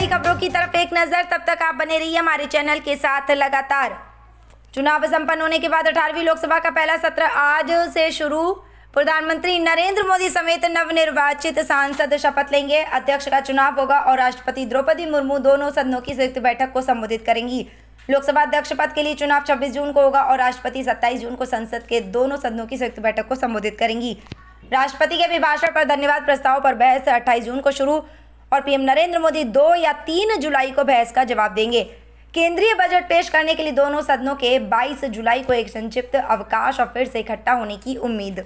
खबरों की तरफ एक नजर। तब तक आप बने रहिए हमारे चैनल के साथ लगातार। चुनाव संपन्न होने के बाद 18वीं लोकसभा का पहला सत्र आज से शुरू। प्रधानमंत्री नरेंद्र मोदी समेत नवनिर्वाचित सांसद शपथ लेंगे। अध्यक्ष का चुनाव होगा और राष्ट्रपति द्रौपदी मुर्मू दोनों सदनों की संयुक्त बैठक को संबोधित करेंगी। लोकसभा अध्यक्ष पद के लिए चुनाव 26 जून को होगा और राष्ट्रपति 27 जून को संसद के दोनों सदनों की संयुक्त बैठक को संबोधित करेंगी। राष्ट्रपति के अभिभाषण पर धन्यवाद प्रस्ताव पर बहस 28 जून को शुरू और पीएम नरेंद्र मोदी 2 या 3 जुलाई को बहस का जवाब देंगे। केंद्रीय बजट पेश करने के लिए दोनों सदनों के 22 जुलाई को एक संक्षिप्त अवकाश और फिर से इकट्ठा होने की उम्मीद।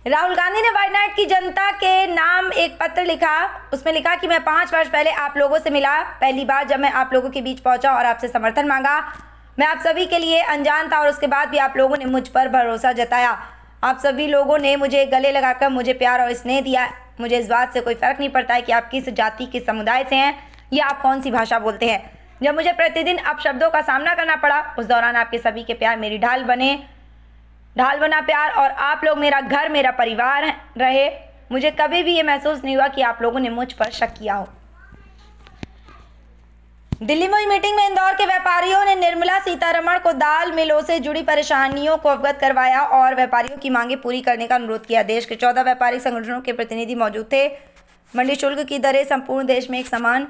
राहुल गांधी ने वायनाड की जनता के नाम एक पत्र लिखा। उसमें लिखा कि मैं 5 वर्ष पहले आप लोगों से मिला, पहली बार जब मैं आप लोगों के बीच पहुंचा और आपसे समर्थन मांगा। मैं आप सभी के लिए अनजान था और उसके बाद भी आप लोगों ने मुझ पर भरोसा जताया। आप सभी लोगों ने मुझे गले लगाकर मुझे प्यार और स्नेह दिया। मुझे इस बात से कोई फर्क नहीं पड़ता है कि आप किस जाति किस समुदाय से हैं या आप कौन सी भाषा बोलते हैं। जब मुझे प्रतिदिन अपशब्दों का सामना करना पड़ा, उस दौरान आपके सभी के प्यार मेरी ढाल बना प्यार और आप लोग मेरा घर मेरा परिवार रहे। मुझे कभी भी ये महसूस नहीं हुआ कि आप लोगों ने मुझ पर शक किया हो। दिल्ली में हुई मीटिंग में इंदौर के व्यापारियों ने निर्मला सीतारमण को दाल मिलों से जुड़ी परेशानियों को अवगत करवाया और व्यापारियों की मांगे पूरी करने का अनुरोध किया। देश के 14 व्यापारिक संगठनों के प्रतिनिधि मौजूद थे। मंडी शुल्क की दरें संपूर्ण देश में एक समान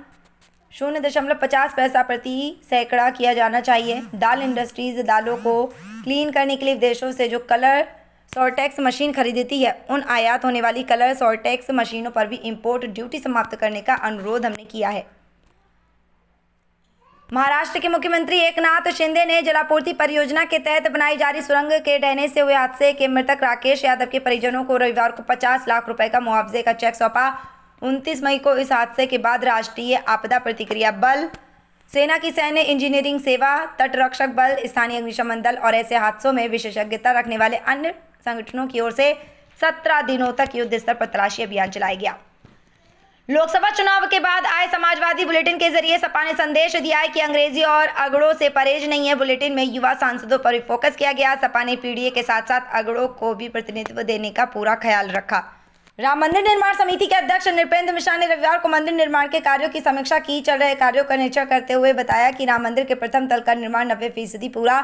0.50 पैसा प्रति सैकड़ा किया जाना चाहिए। दाल इंडस्ट्रीज दालों को क्लीन करने के लिए विदेशों से जो कलर सॉर्टेक्स मशीन खरीदती है, उन आयात होने वाली कलर सॉर्टेक्स मशीनों पर भी इंपोर्ट ड्यूटी समाप्त करने का अनुरोध हमने किया है। महाराष्ट्र के मुख्यमंत्री एकनाथ शिंदे ने जलापूर्ति परियोजना के तहत बनाई जा रही सुरंग के ढहने से हुए हादसे के मृतक राकेश यादव के परिजनों को रविवार को 50 लाख रुपए का मुआवजे का चेक सौंपा। 29 मई को इस हादसे के बाद राष्ट्रीय आपदा प्रतिक्रिया बल, सेना की सैन्य इंजीनियरिंग सेवा, तटरक्षक बल, स्थानीय अग्निशमन दल और ऐसे हादसों में विशेषज्ञता रखने वाले अन्य संगठनों की ओर से 17 दिनों तक युद्ध स्तर पर तलाशी अभियान चलाया गया। लोकसभा चुनाव के बाद आए समाजवादी बुलेटिन के जरिए सपा ने संदेश दिया है कि अंग्रेजी और अगड़ों से परहेज नहीं है। बुलेटिन में युवा सांसदों पर भी फोकस किया गया। सपा ने पीडीए के साथ साथ अगड़ों को भी प्रतिनिधित्व देने का पूरा ख्याल रखा। राम मंदिर निर्माण समिति के अध्यक्ष नृपेंद्र मिश्रा ने रविवार को मंदिर निर्माण के कार्यों की समीक्षा की। चल रहे कार्यों का निरीक्षण करते हुए बताया कि राम मंदिर के प्रथम तल का निर्माण 90% पूरा।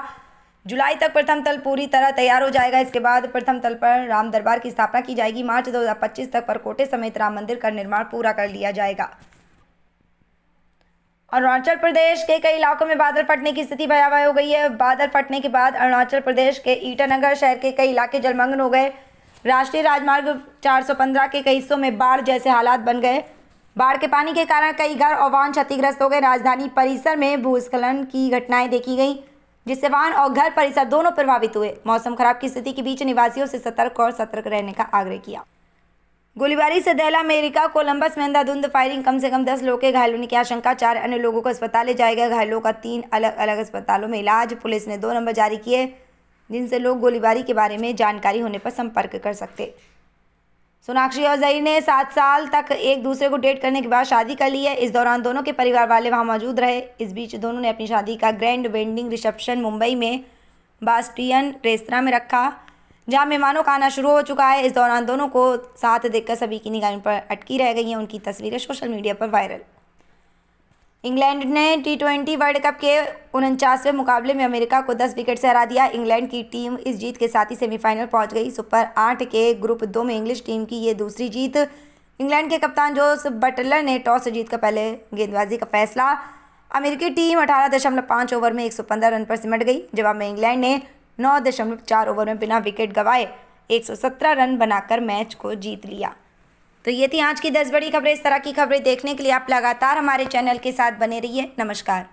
जुलाई तक प्रथम तल पूरी तरह तैयार हो जाएगा। इसके बाद प्रथम तल पर राम दरबार की स्थापना की जाएगी। मार्च 2025 तक परकोटे समेत राम मंदिर का निर्माण पूरा कर लिया जाएगा। अरुणाचल प्रदेश के कई इलाकों में बादल फटने की स्थिति भयावह हो गई है। बादल फटने के बाद अरुणाचल प्रदेश के ईटानगर शहर के कई इलाके जलमग्न हो गए। राष्ट्रीय राजमार्ग 415 के कई हिस्सों में बाढ़ जैसे हालात बन गए। बाढ़ के पानी के कारण कई घर और वाहन क्षतिग्रस्त हो गए। राजधानी परिसर में भूस्खलन की घटनाएं देखी गईं, जिससे वाहन और घर परिसर दोनों प्रभावित हुए। मौसम खराब की स्थिति के बीच निवासियों से सतर्क रहने का आग्रह किया। गोलीबारी से दहला अमेरिका कोलंबस में अंधाधुंध फायरिंग, कम से कम 10 लोगों के घायल होने की आशंका। 4 अन्य लोगों को अस्पताल ले जाया गया। घायलों का 3 अलग अलग अस्पतालों में इलाज। पुलिस ने 2 नंबर जारी किए जिनसे लोग गोलीबारी के बारे में जानकारी होने पर संपर्क कर सकते। सोनाक्षी और जहीर ने 7 साल तक एक दूसरे को डेट करने के बाद शादी कर ली है। इस दौरान दोनों के परिवार वाले वहां मौजूद रहे। इस बीच दोनों ने अपनी शादी का ग्रैंड वेडिंग रिसेप्शन मुंबई में बास्टियन रेस्तरां में रखा, जहां मेहमानों का आना शुरू हो चुका है। इस दौरान दोनों को साथ देखकर सभी की निगाहें पर अटकी रह गई हैं। उनकी तस्वीरें सोशल मीडिया पर वायरल। इंग्लैंड ने T20 वर्ल्ड कप के 49वें मुकाबले में अमेरिका को 10 विकेट से हरा दिया। इंग्लैंड की टीम इस जीत के साथ ही सेमीफाइनल पहुंच गई। सुपर 8 के ग्रुप 2 में इंग्लिश टीम की ये दूसरी जीत। इंग्लैंड के कप्तान जोस बटलर ने टॉस जीतकर पहले गेंदबाजी का फैसला। अमेरिकी टीम 18.5 ओवर में 115 रन पर सिमट गई। जवाब में इंग्लैंड ने 9.4 ओवर में बिना विकेट गंवाए 117 रन बनाकर मैच को जीत लिया। तो ये थी आज की 10 बड़ी खबरें। इस तरह की खबरें देखने के लिए आप लगातार हमारे चैनल के साथ बने रहिए। नमस्कार।